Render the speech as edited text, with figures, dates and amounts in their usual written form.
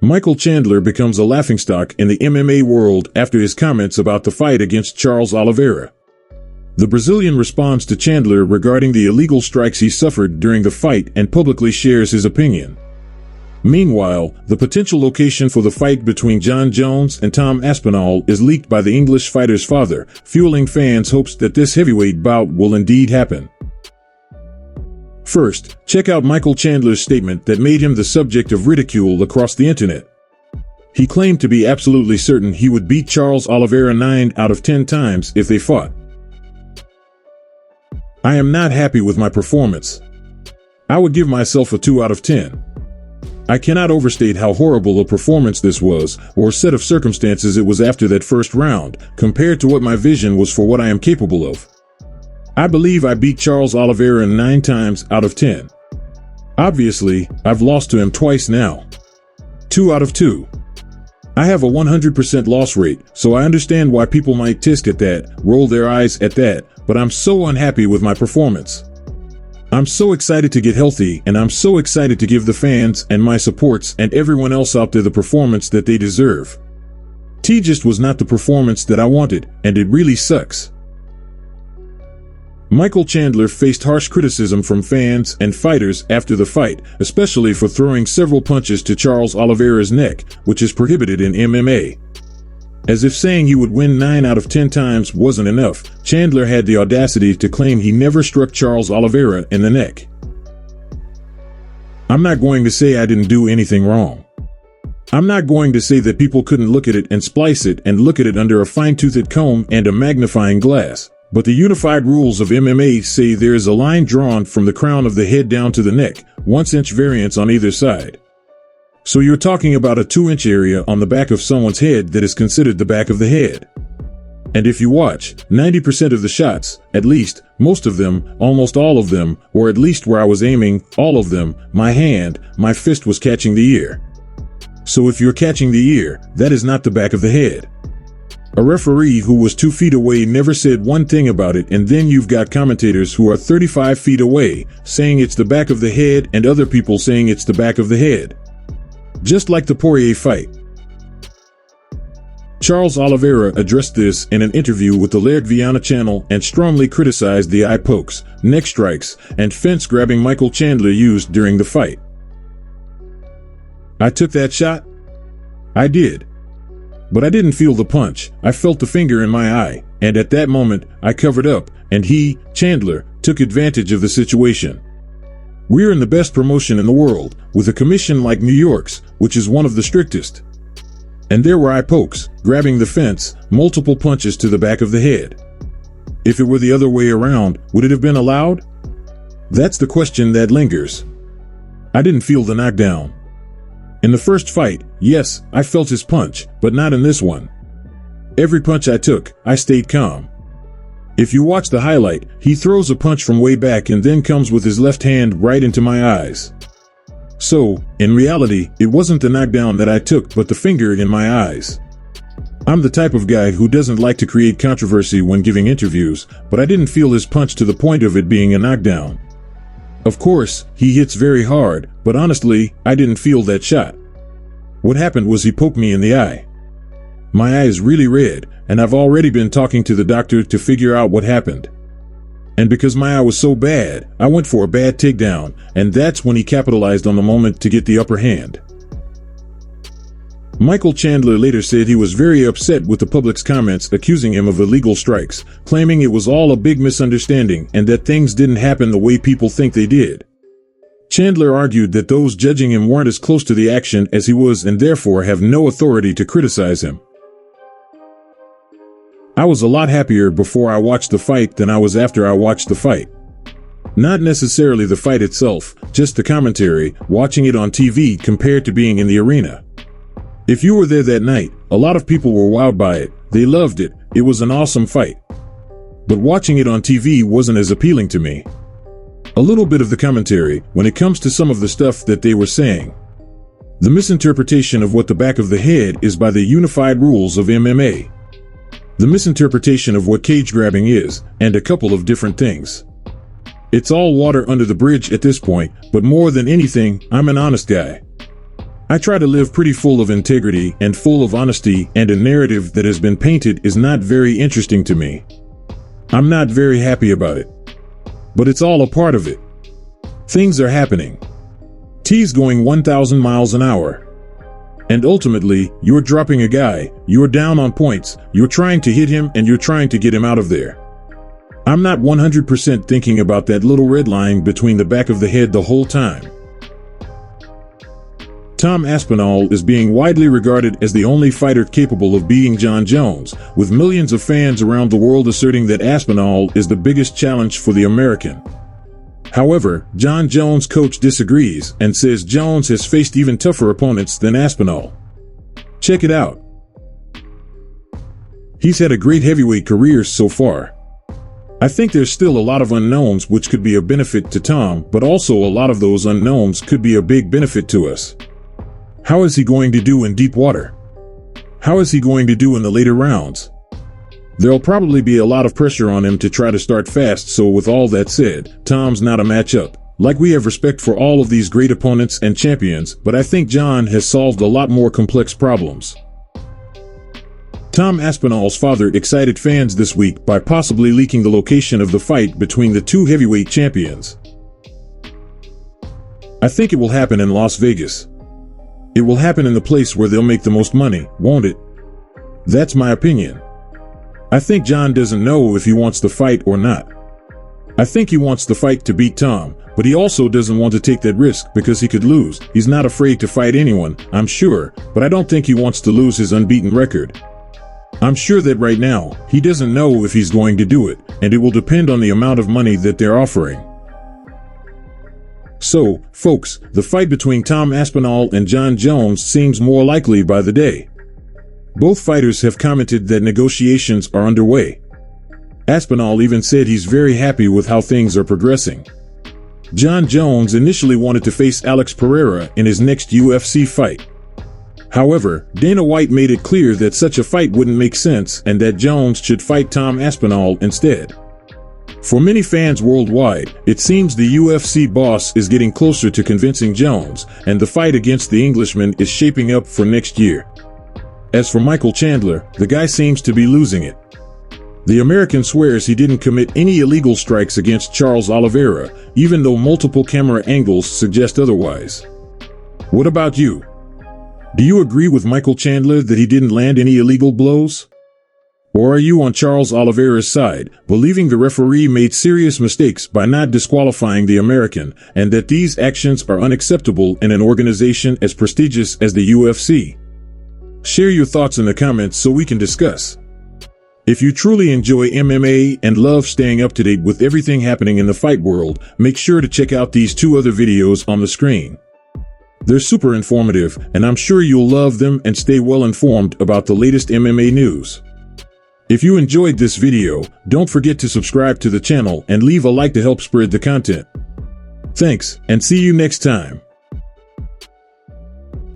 Michael Chandler becomes a laughingstock in the MMA world after his comments about the fight against Charles Oliveira. The Brazilian responds to Chandler regarding the illegal strikes he suffered during the fight and publicly shares his opinion. Meanwhile, the potential location for the fight between Jon Jones and Tom Aspinall is leaked by the English fighter's father, fueling fans' hopes that this heavyweight bout will indeed happen. First, check out Michael Chandler's statement that made him the subject of ridicule across the internet. He claimed to be absolutely certain he would beat Charles Oliveira 9 out of 10 times if they fought. I am not happy with my performance. I would give myself a 2 out of 10. I cannot overstate how horrible a performance this was, or set of circumstances it was after that first round, compared to what my vision was for what I am capable of. I believe I beat Charles Oliveira 9 times out of 10. Obviously, I've lost to him twice now. 2 out of 2. I have a 100% loss rate, so I understand why people might tisk at that, roll their eyes at that, but I'm so unhappy with my performance. I'm so excited to get healthy, and I'm so excited to give the fans and my supports and everyone else out there the performance that they deserve. T just was not the performance that I wanted, and it really sucks. Michael Chandler faced harsh criticism from fans and fighters after the fight, especially for throwing several punches to Charles Oliveira's neck, which is prohibited in MMA. As if saying he would win 9 out of 10 times wasn't enough, Chandler had the audacity to claim he never struck Charles Oliveira in the neck. I'm not going to say I didn't do anything wrong. I'm not going to say that people couldn't look at it and splice it and look at it under a fine-toothed comb and a magnifying glass. But the unified rules of MMA say there is a line drawn from the crown of the head down to the neck, 1-inch variance on either side. So you're talking about a 2-inch area on the back of someone's head that is considered the back of the head. And if you watch, 90% of the shots, at least, most of them, almost all of them, or at least where I was aiming, all of them, my fist was catching the ear. So if you're catching the ear, that is not the back of the head. A referee who was 2 feet away never said one thing about it, and then you've got commentators who are 35 feet away saying it's the back of the head and other people saying it's the back of the head. Just like the Poirier fight. Charles Oliveira addressed this in an interview with the Laird Viana channel and strongly criticized the eye pokes, neck strikes, and fence grabbing Michael Chandler used during the fight. I took that shot? I did. But I didn't feel the punch. I felt the finger in my eye, and at that moment, I covered up, and he, Chandler, took advantage of the situation. We're in the best promotion in the world, with a commission like New York's, which is one of the strictest. And there were eye pokes, grabbing the fence, multiple punches to the back of the head. If it were the other way around, would it have been allowed? That's the question that lingers. I didn't feel the knockdown. In the first fight, yes, I felt his punch, but not in this one. Every punch I took, I stayed calm. If you watch the highlight, he throws a punch from way back and then comes with his left hand right into my eyes. So, in reality, it wasn't the knockdown that I took but the finger in my eyes. I'm the type of guy who doesn't like to create controversy when giving interviews, but I didn't feel his punch to the point of it being a knockdown. Of course, he hits very hard, but honestly, I didn't feel that shot. What happened was he poked me in the eye. My eye is really red, and I've already been talking to the doctor to figure out what happened. And because my eye was so bad, I went for a bad takedown, and that's when he capitalized on the moment to get the upper hand. Michael Chandler later said he was very upset with the public's comments accusing him of illegal strikes, claiming it was all a big misunderstanding and that things didn't happen the way people think they did. Chandler argued that those judging him weren't as close to the action as he was and therefore have no authority to criticize him. I was a lot happier before I watched the fight than I was after I watched the fight. Not necessarily the fight itself, just the commentary, watching it on TV compared to being in the arena. If you were there that night, a lot of people were wowed by it. They loved it. It was an awesome fight. But watching it on TV wasn't as appealing to me. A little bit of the commentary, when it comes to some of the stuff that they were saying. The misinterpretation of what the back of the head is by the unified rules of MMA. The misinterpretation of what cage grabbing is, and a couple of different things. It's all water under the bridge at this point, but more than anything, I'm an honest guy. I try to live pretty full of integrity and full of honesty, and a narrative that has been painted is not very interesting to me. I'm not very happy about it. But it's all a part of it. Things are happening. T's going 1,000 miles an hour. And ultimately, you're dropping a guy, you're down on points, you're trying to hit him, and you're trying to get him out of there. I'm not 100% thinking about that little red line between the back of the head the whole time. Tom Aspinall is being widely regarded as the only fighter capable of beating Jon Jones, with millions of fans around the world asserting that Aspinall is the biggest challenge for the American. However, Jon Jones' coach disagrees and says Jones has faced even tougher opponents than Aspinall. Check it out. He's had a great heavyweight career so far. I think there's still a lot of unknowns which could be a benefit to Tom, but also a lot of those unknowns could be a big benefit to us. How is he going to do in deep water? How is he going to do in the later rounds? There'll probably be a lot of pressure on him to try to start fast, so with all that said, Tom's not a matchup. Like, we have respect for all of these great opponents and champions, but I think Jon has solved a lot more complex problems. Tom Aspinall's father excited fans this week by possibly leaking the location of the fight between the two heavyweight champions. I think it will happen in Las Vegas. It will happen in the place where they'll make the most money, won't it? That's my opinion. I think Jon doesn't know if he wants the fight or not. I think he wants the fight to beat Tom, but he also doesn't want to take that risk because he could lose. He's not afraid to fight anyone, I'm sure, but I don't think he wants to lose his unbeaten record. I'm sure that right now, he doesn't know if he's going to do it, and it will depend on the amount of money that they're offering. So, folks, the fight between Tom Aspinall and Jon Jones seems more likely by the day. Both fighters have commented that negotiations are underway. Aspinall even said he's very happy with how things are progressing. Jon Jones initially wanted to face Alex Pereira in his next UFC fight. However, Dana White made it clear that such a fight wouldn't make sense and that Jones should fight Tom Aspinall instead. For many fans worldwide, it seems the UFC boss is getting closer to convincing Jones, and the fight against the Englishman is shaping up for next year. As for Michael Chandler, the guy seems to be losing it. The American swears he didn't commit any illegal strikes against Charles Oliveira, even though multiple camera angles suggest otherwise. What about you? Do you agree with Michael Chandler that he didn't land any illegal blows? Or are you on Charles Oliveira's side, believing the referee made serious mistakes by not disqualifying the American, and that these actions are unacceptable in an organization as prestigious as the UFC? Share your thoughts in the comments so we can discuss. If you truly enjoy MMA and love staying up to date with everything happening in the fight world, make sure to check out these two other videos on the screen. They're super informative, and I'm sure you'll love them and stay well informed about the latest MMA news. If you enjoyed this video, don't forget to subscribe to the channel and leave a like to help spread the content. Thanks, and see you next time.